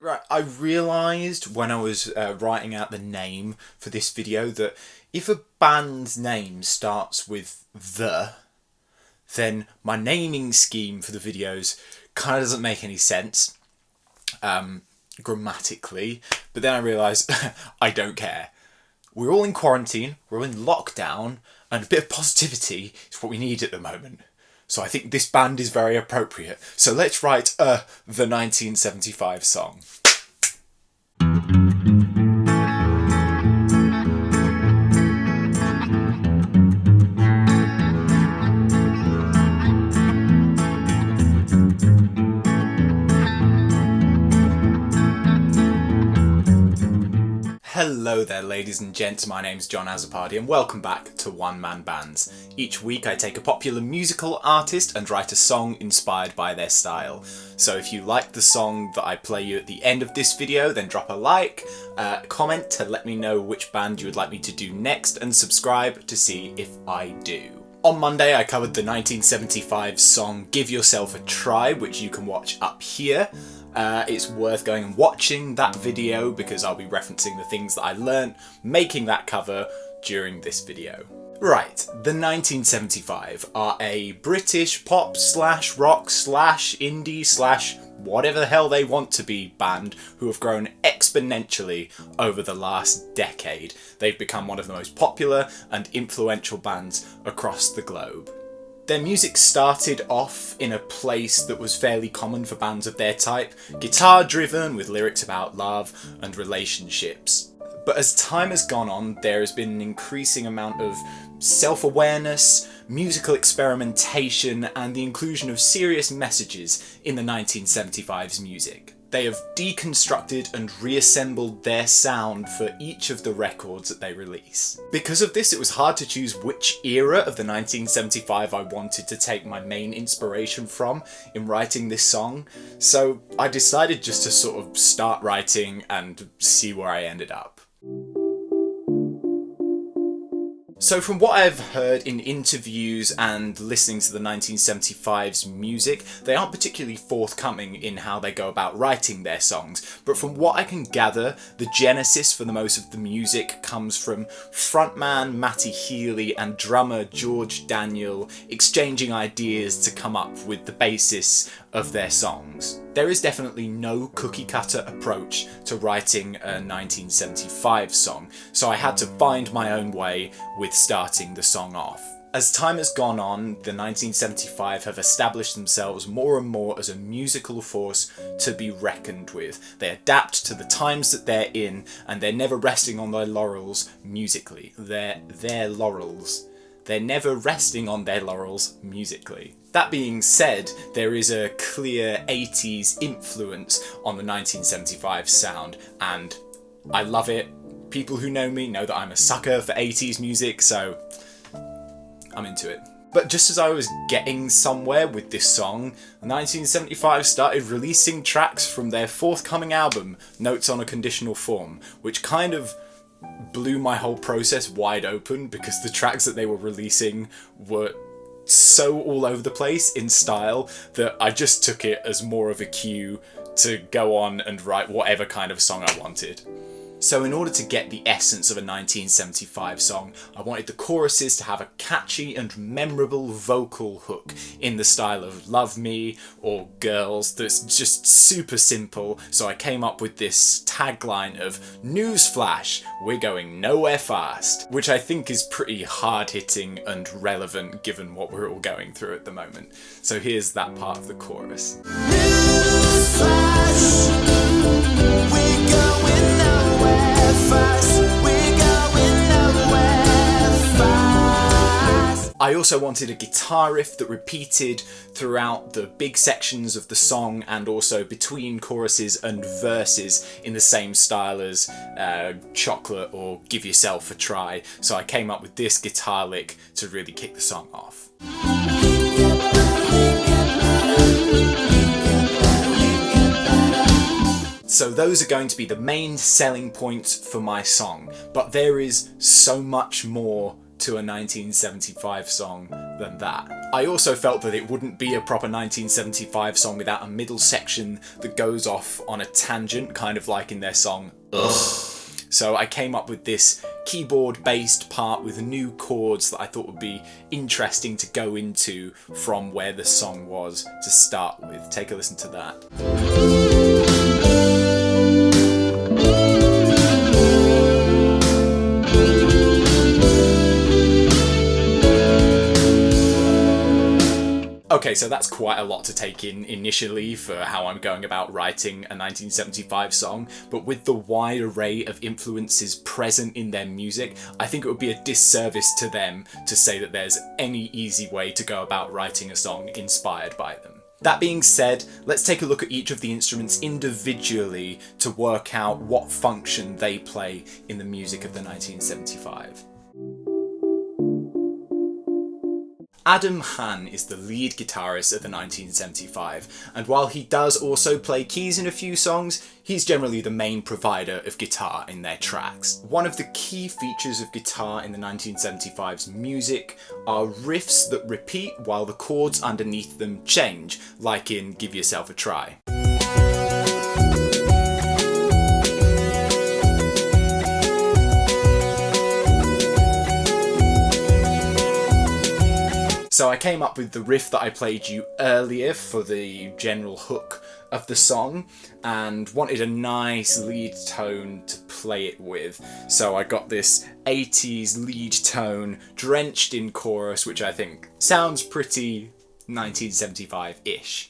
Right, I realised when I was writing out the name for this video that if a band's name starts with the, then my naming scheme for the videos kind of doesn't make any sense grammatically. But then I realised I don't care. We're all in quarantine, we're all in lockdown, and a bit of positivity is what we need at the moment. So I think this band is very appropriate. So let's write the 1975 song. Hello there ladies and gents, my name's John AZOPARDI'S and welcome back to One Man Bands. Each week I take a popular musical artist and write a song inspired by their style. So if you like the song that I play you at the end of this video, then drop a like, comment to let me know which band you would like me to do next, and subscribe to see if I do. On Monday I covered the 1975 song Give Yourself a Try, which you can watch up here. It's worth going and watching that video because I'll be referencing the things that I learnt making that cover during this video. Right, the 1975 are a British pop slash rock slash indie slash whatever the hell they want to be band who have grown exponentially over the last decade. They've become one of the most popular and influential bands across the globe. Their music started off in a place that was fairly common for bands of their type, guitar driven with lyrics about love and relationships. But as time has gone on, there has been an increasing amount of self-awareness, musical experimentation, and the inclusion of serious messages in the 1975's music. They have deconstructed and reassembled their sound for each of the records that they release. Because of this, it was hard to choose which era of the 1975 I wanted to take my main inspiration from in writing this song, so I decided just to sort of start writing and see where I ended up. So from what I've heard in interviews and listening to the 1975's music, they aren't particularly forthcoming in how they go about writing their songs, but from what I can gather, the genesis for the most of the music comes from frontman Matty Healy and drummer GEORGIE exchanging ideas to come up with the basis of their songs. There is definitely no cookie-cutter approach to writing a 1975 song, so I had to find my own way with starting the song off. As time has gone on, the 1975 have established themselves more and more as a musical force to be reckoned with. They adapt to the times that they're in, and they're never resting on their laurels musically. They're never resting on their laurels musically. That being said, there is a clear 80s influence on the 1975 sound, and I love it. People who know me know that I'm a sucker for 80s music, so I'm into it. But just as I was getting somewhere with this song, 1975 started releasing tracks from their forthcoming album, Notes on a Conditional Form, which kind of blew my whole process wide open because the tracks that they were releasing were so all over the place in style that I just took it as more of a cue to go on and write whatever kind of song I wanted. So in order to get the essence of a 1975 song, I wanted the choruses to have a catchy and memorable vocal hook in the style of Love Me or Girls that's just super simple, so I came up with this tagline of "NEWSFLASH, we're going nowhere fast," which I think is pretty hard-hitting and relevant given what we're all going through at the moment. So here's that part of the chorus. Newsflash, we're going nowhere fast, we're going nowhere fast. I also wanted a guitar riff that repeated throughout the big sections of the song and also between choruses and verses in the same style as Chocolate or Give Yourself a Try, so I came up with this guitar lick to really kick the song off. So those are going to be the main selling points for my song, but there is so much more to a 1975 song than that. I also felt that it wouldn't be a proper 1975 song without a middle section that goes off on a tangent, kind of like in their song Ugh. So I came up with this keyboard-based part with new chords that I thought would be interesting to go into from where the song was to start with. Take a listen to that. Okay, so that's quite a lot to take in initially for how I'm going about writing a 1975 song, but with the wide array of influences present in their music, I think it would be a disservice to them to say that there's any easy way to go about writing a song inspired by them. That being said, let's take a look at each of the instruments individually to work out what function they play in the music of the 1975. Adam Hahn is the lead guitarist of the 1975, and while he does also play keys in a few songs, he's generally the main provider of guitar in their tracks. One of the key features of guitar in the 1975's music are riffs that repeat while the chords underneath them change, like in Give Yourself a Try. So I came up with the riff that I played you earlier for the general hook of the song and wanted a nice lead tone to play it with. So I got this 80s lead tone drenched in chorus, which I think sounds pretty 1975-ish.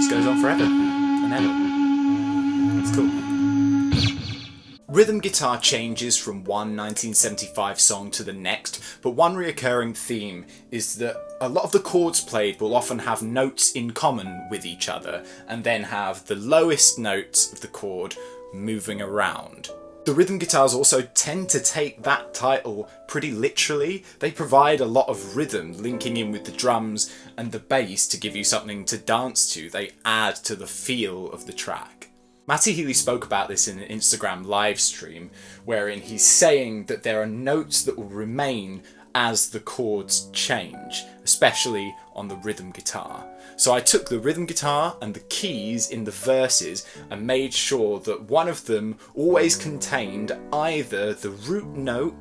Goes on forever and ever. It's cool. Rhythm guitar changes from one 1975 song to the next, but one reoccurring theme is that a lot of the chords played will often have notes in common with each other, and then have the lowest notes of the chord moving around. The rhythm guitars also tend to take that title pretty literally. They provide a lot of rhythm, linking in with the drums and the bass to give you something to dance to. They add to the feel of the track. Matty Healy spoke about this in an Instagram live stream, wherein he's saying that there are notes that will remain as the chords change, especially on the rhythm guitar. So I took the rhythm guitar and the keys in the verses and made sure that one of them always contained either the root note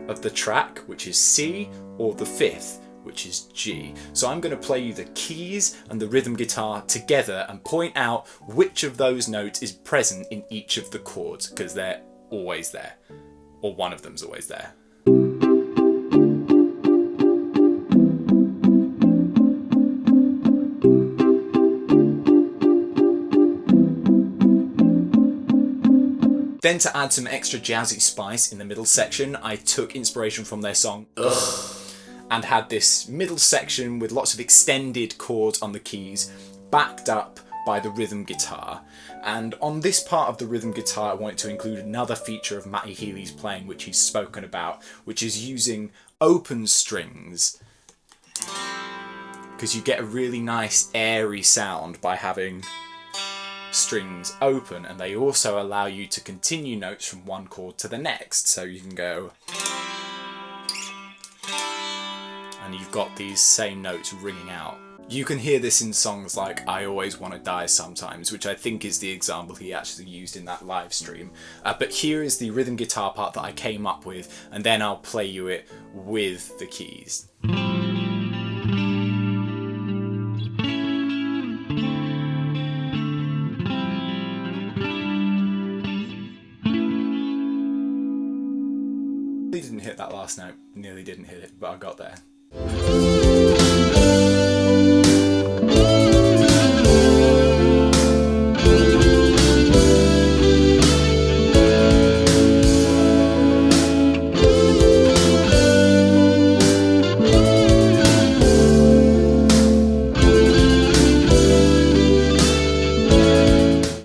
of the track, which is C, or the fifth, which is G. So I'm going to play you the keys and the rhythm guitar together and point out which of those notes is present in each of the chords, because they're always there, or one of them's always there. Then to add some extra jazzy spice in the middle section, I took inspiration from their song Ugh, and had this middle section with lots of extended chords on the keys, backed up by the rhythm guitar. And on this part of the rhythm guitar, I wanted to include another feature of Matty Healy's playing, which he's spoken about, which is using open strings, because you get a really nice airy sound by having strings open, and they also allow you to continue notes from one chord to the next. So you can go, and you've got these same notes ringing out. You can hear this in songs like I Always Want to Die Sometimes, which I think is the example he actually used in that live stream. But here is the rhythm guitar part that I came up with, and then I'll play you it with the keys. Didn't hit that last note, nearly didn't hit it, but I got there.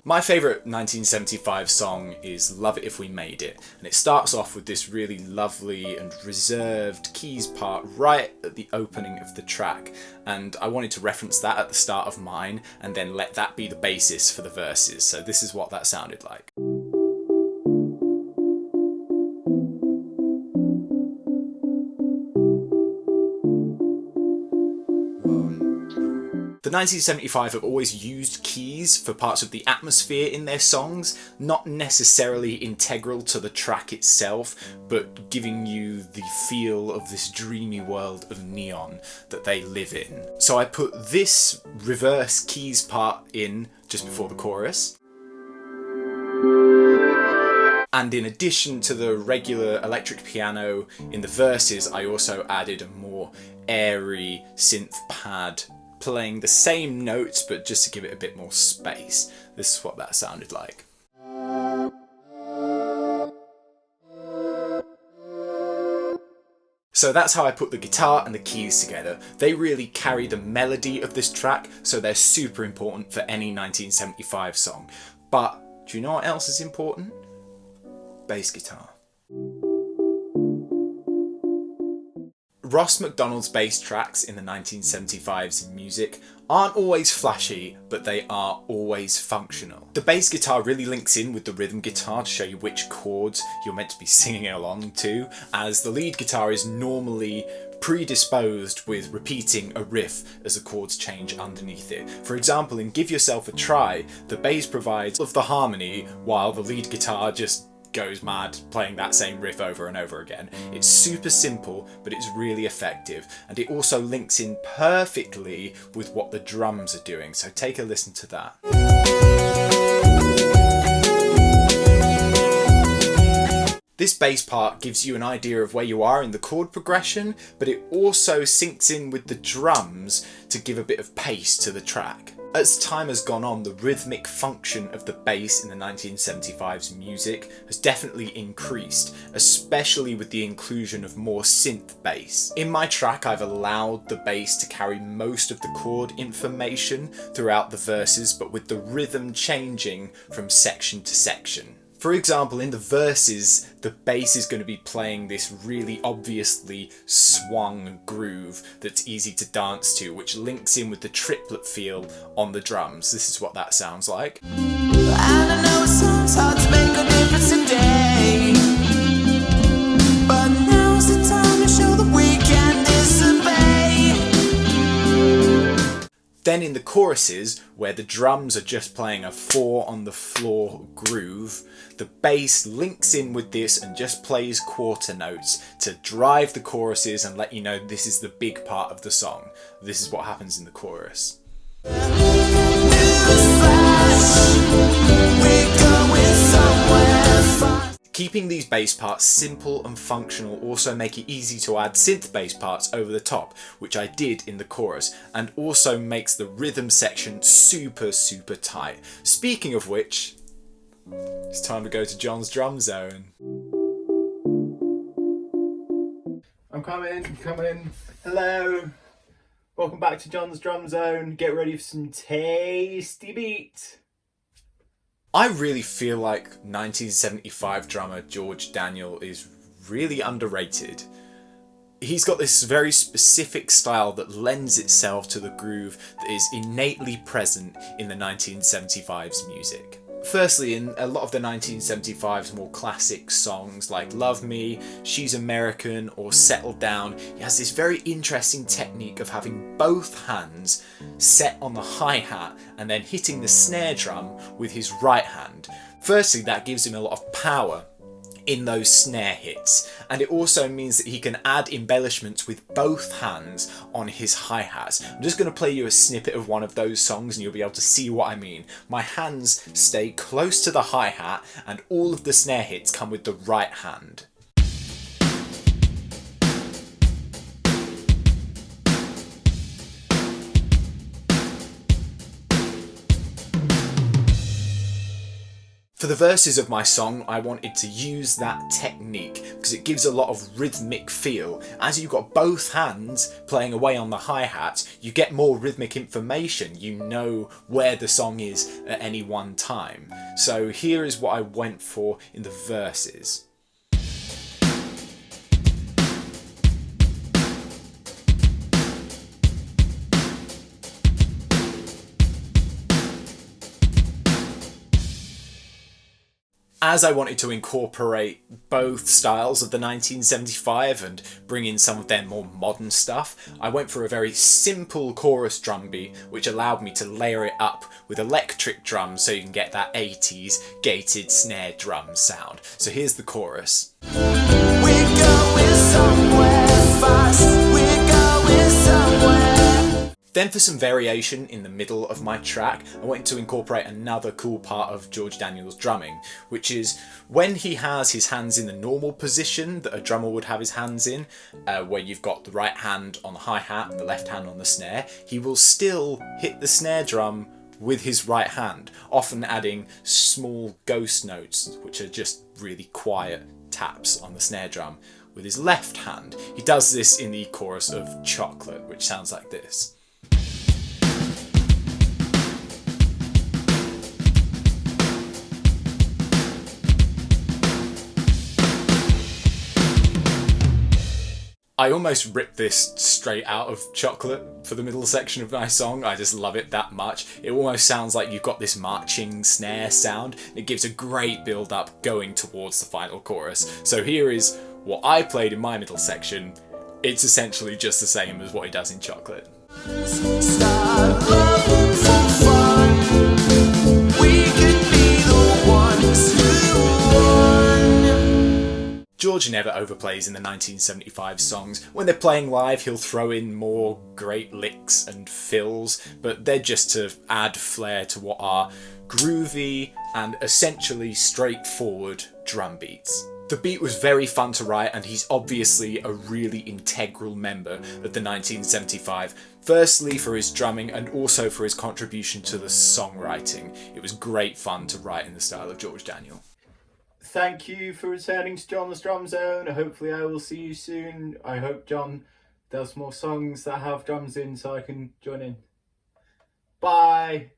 My My favourite 1975 song is Love It If We Made It, and it starts off with this really lovely and reserved keys part right at the opening of the track, and I wanted to reference that at the start of mine and then let that be the basis for the verses, so this is what that sounded like. The 1975 have always used keys for parts of the atmosphere in their songs, not necessarily integral to the track itself, but giving you the feel of this dreamy world of neon that they live in. So I put this reverse keys part in just before the chorus. And in addition to the regular electric piano in the verses, I also added a more airy synth pad playing the same notes but just to give it a bit more space. This is what that sounded like. So that's how I put the guitar and the keys together. They really carry the melody of this track, so they're super important for any 1975 song. But do you know what else is important? Bass guitar. Ross MacDonald's bass tracks in the 1975's music aren't always flashy, but they are always functional. The bass guitar really links in with the rhythm guitar to show you which chords you're meant to be singing along to, as the lead guitar is normally predisposed with repeating a riff as the chords change underneath it. For example, in Give Yourself a Try, the bass provides all of the harmony while the lead guitar just goes mad playing that same riff over and over again. It's super simple, but it's really effective, and it also links in perfectly with what the drums are doing, so take a listen to that. This bass part gives you an idea of where you are in the chord progression, but it also syncs in with the drums to give a bit of pace to the track. As time has gone on, the rhythmic function of the bass in the 1975's music has definitely increased, especially with the inclusion of more synth bass. In my track, I've allowed the bass to carry most of the chord information throughout the verses, but with the rhythm changing from section to section. For example, in the verses, the bass is going to be playing this really obviously swung groove that's easy to dance to, which links in with the triplet feel on the drums. This is what that sounds like. I know it sounds hard to make a difference today, but now's the time to show that we can disobey. Then in the choruses, where the drums are just playing a 4 on the floor groove, the bass links in with this and just plays quarter notes to drive the choruses and let you know this is the big part of the song. This is what happens in the chorus. Keeping these bass parts simple and functional also make it easy to add synth bass parts over the top, which I did in the chorus, and also makes the rhythm section super tight. Speaking of which, it's time to go to John's drum zone. I'm coming. Hello. Welcome back to John's drum zone. Get ready for some tasty beat. I really feel like 1975 drummer George Daniel is really underrated. He's got this very specific style that lends itself to the groove that is innately present in the 1975's music. Firstly, in a lot of the 1975's more classic songs like Love Me, She's American or Settle Down, he has this very interesting technique of having both hands set on the hi-hat and then hitting the snare drum with his right hand. Firstly, that gives him a lot of power in those snare hits, and it also means that he can add embellishments with both hands on his hi-hats. I'm just going to play you a snippet of one of those songs and you'll be able to see what I mean. My hands stay close to the hi-hat and all of the snare hits come with the right hand. For the verses of my song, I wanted to use that technique because it gives a lot of rhythmic feel. As you've got both hands playing away on the hi-hat, you get more rhythmic information. You know where the song is at any one time. So here is what I went for in the verses. As I wanted to incorporate both styles of the 1975 and bring in some of their more modern stuff, I went for a very simple chorus drum beat which allowed me to layer it up with electric drums so you can get that 80s gated snare drum sound. So here's the chorus. We're going somewhere fast, we're going somewhere. Then for some variation in the middle of my track, I wanted to incorporate another cool part of George Daniel's drumming, which is when he has his hands in the normal position that a drummer would have his hands in, where you've got the right hand on the hi-hat and the left hand on the snare, he will still hit the snare drum with his right hand, often adding small ghost notes, which are just really quiet taps on the snare drum with his left hand. He does this in the chorus of Chocolate, which sounds like this. I almost ripped this straight out of Chocolate for the middle section of my song. I just love it that much. It almost sounds like you've got this marching snare sound. It gives a great build up going towards the final chorus. So here is what I played in my middle section. It's essentially just the same as what he does in Chocolate. Start loving for fun. We could be the ones who won. George never overplays in the 1975 songs. When they're playing live, he'll throw in more great licks and fills, but they're just to add flair to what are groovy and essentially straightforward drum beats. The beat was very fun to write, and he's obviously a really integral member of the 1975. Firstly for his drumming and also for his contribution to the songwriting. It was great fun to write in the style of George Daniel. Thank you for returning to John's Drum Zone. Hopefully I will see you soon. I hope John does more songs that have drums in so I can join in. Bye!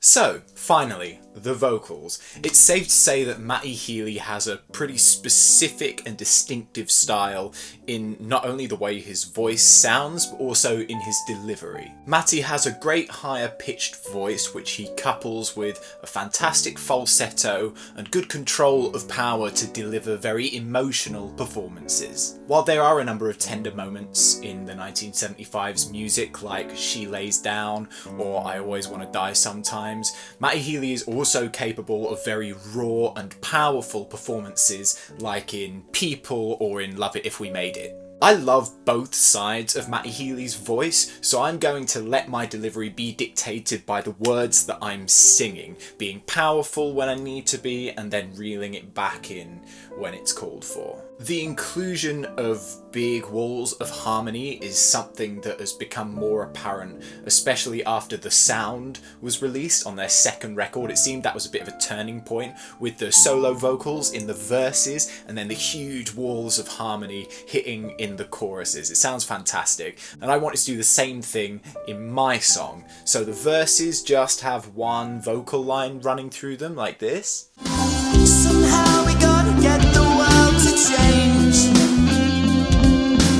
So, finally, the vocals. It's safe to say that Matty Healy has a pretty specific and distinctive style in not only the way his voice sounds, but also in his delivery. Matty has a great higher pitched voice which he couples with a fantastic falsetto and good control of power to deliver very emotional performances. While there are a number of tender moments in the 1975's music, like She Lays Down or I Always Want to Die Sometimes, Matty Healy is also capable of very raw and powerful performances like in People or in Love It If We Made It. I love both sides of Matty Healy's voice, so I'm going to let my delivery be dictated by the words that I'm singing, being powerful when I need to be and then reeling it back in when it's called for. The inclusion of big walls of harmony is something that has become more apparent, especially after The Sound was released on their second record. It seemed that was a bit of a turning point with the solo vocals in the verses and then the huge walls of harmony hitting in the choruses. It sounds fantastic, and I wanted to do the same thing in my song. So the verses just have one vocal line running through them like this. Somehow we gotta get the world to change.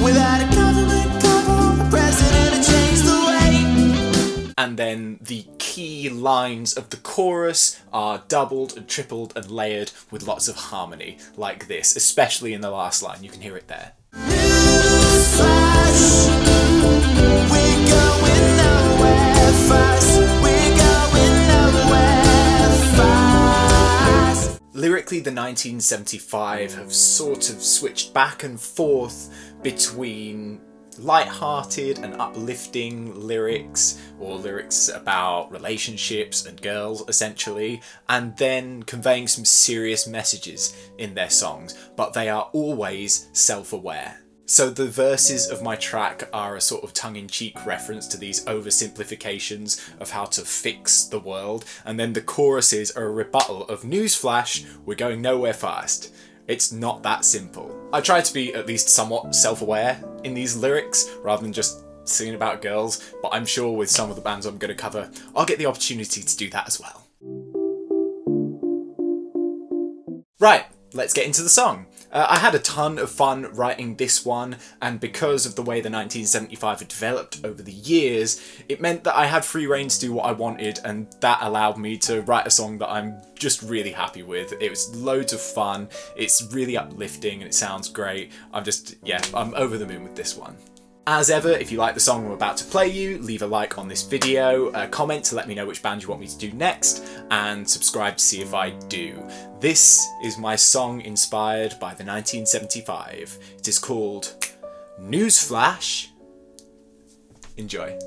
Without a government cover, a president to change the way. And then the key lines of the chorus are doubled and tripled and layered with lots of harmony, like this, especially in the last line. You can hear it there. NEWSFLASH, we're going nowhere fast. We're going nowhere fast. Lyrically, the 1975 have sort of switched back and forth between light-hearted and uplifting lyrics, or lyrics about relationships and girls essentially, and then conveying some serious messages in their songs, but they are always self-aware. So the verses of my track are a sort of tongue-in-cheek reference to these oversimplifications of how to fix the world, and then the choruses are a rebuttal of "Newsflash, we're going nowhere fast." It's not that simple. I try to be at least somewhat self-aware in these lyrics, rather than just singing about girls, but I'm sure with some of the bands I'm going to cover, I'll get the opportunity to do that as well. Right, let's get into the song. I had a ton of fun writing this one, and because of the way the 1975 had developed over the years, it meant that I had free rein to do what I wanted, and that allowed me to write a song that I'm just really happy with. It was loads of fun, it's really uplifting, and it sounds great. I'm over the moon with this one. As ever, if you like the song I'm about to play you, leave a like on this video, comment to let me know which band you want me to do next, and subscribe to see if I do. This is my song inspired by the 1975. It is called Newsflash. Enjoy.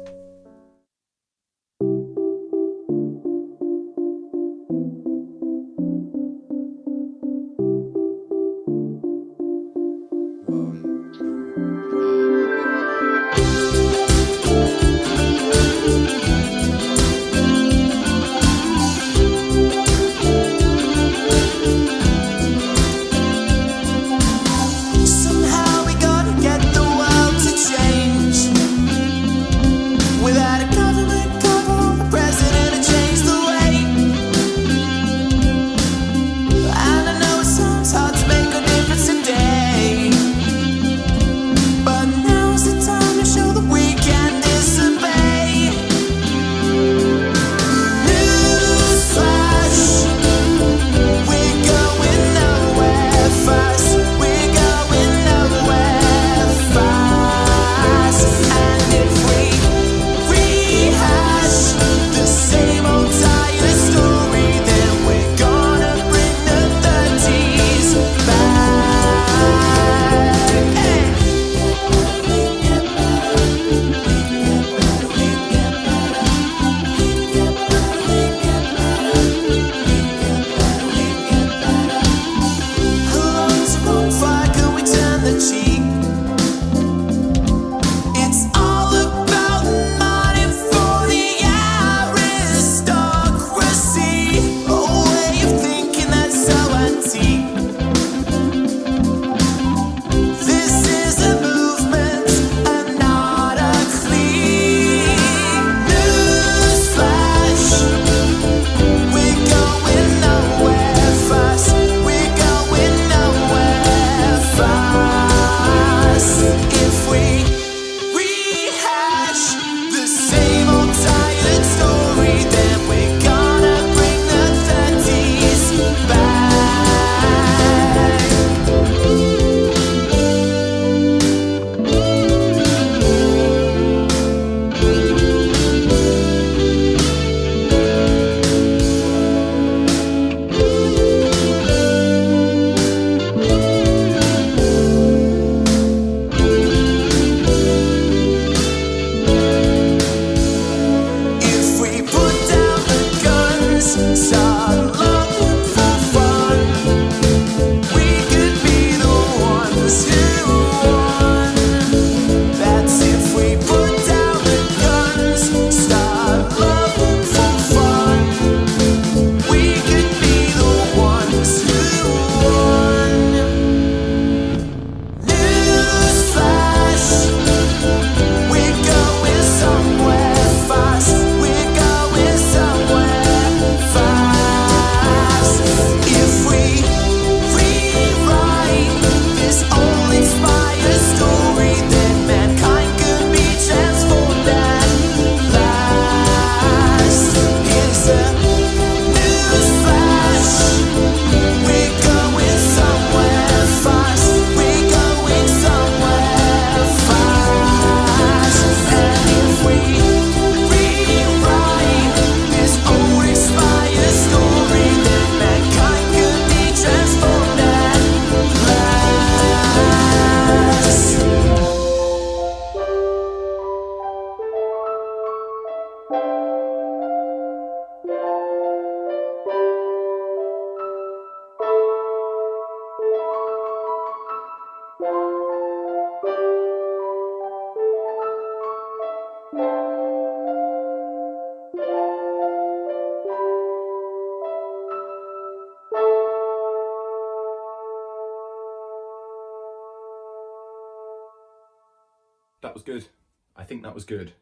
I think that was good.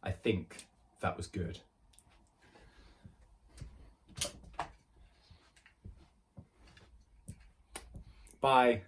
I think that was good. Bye.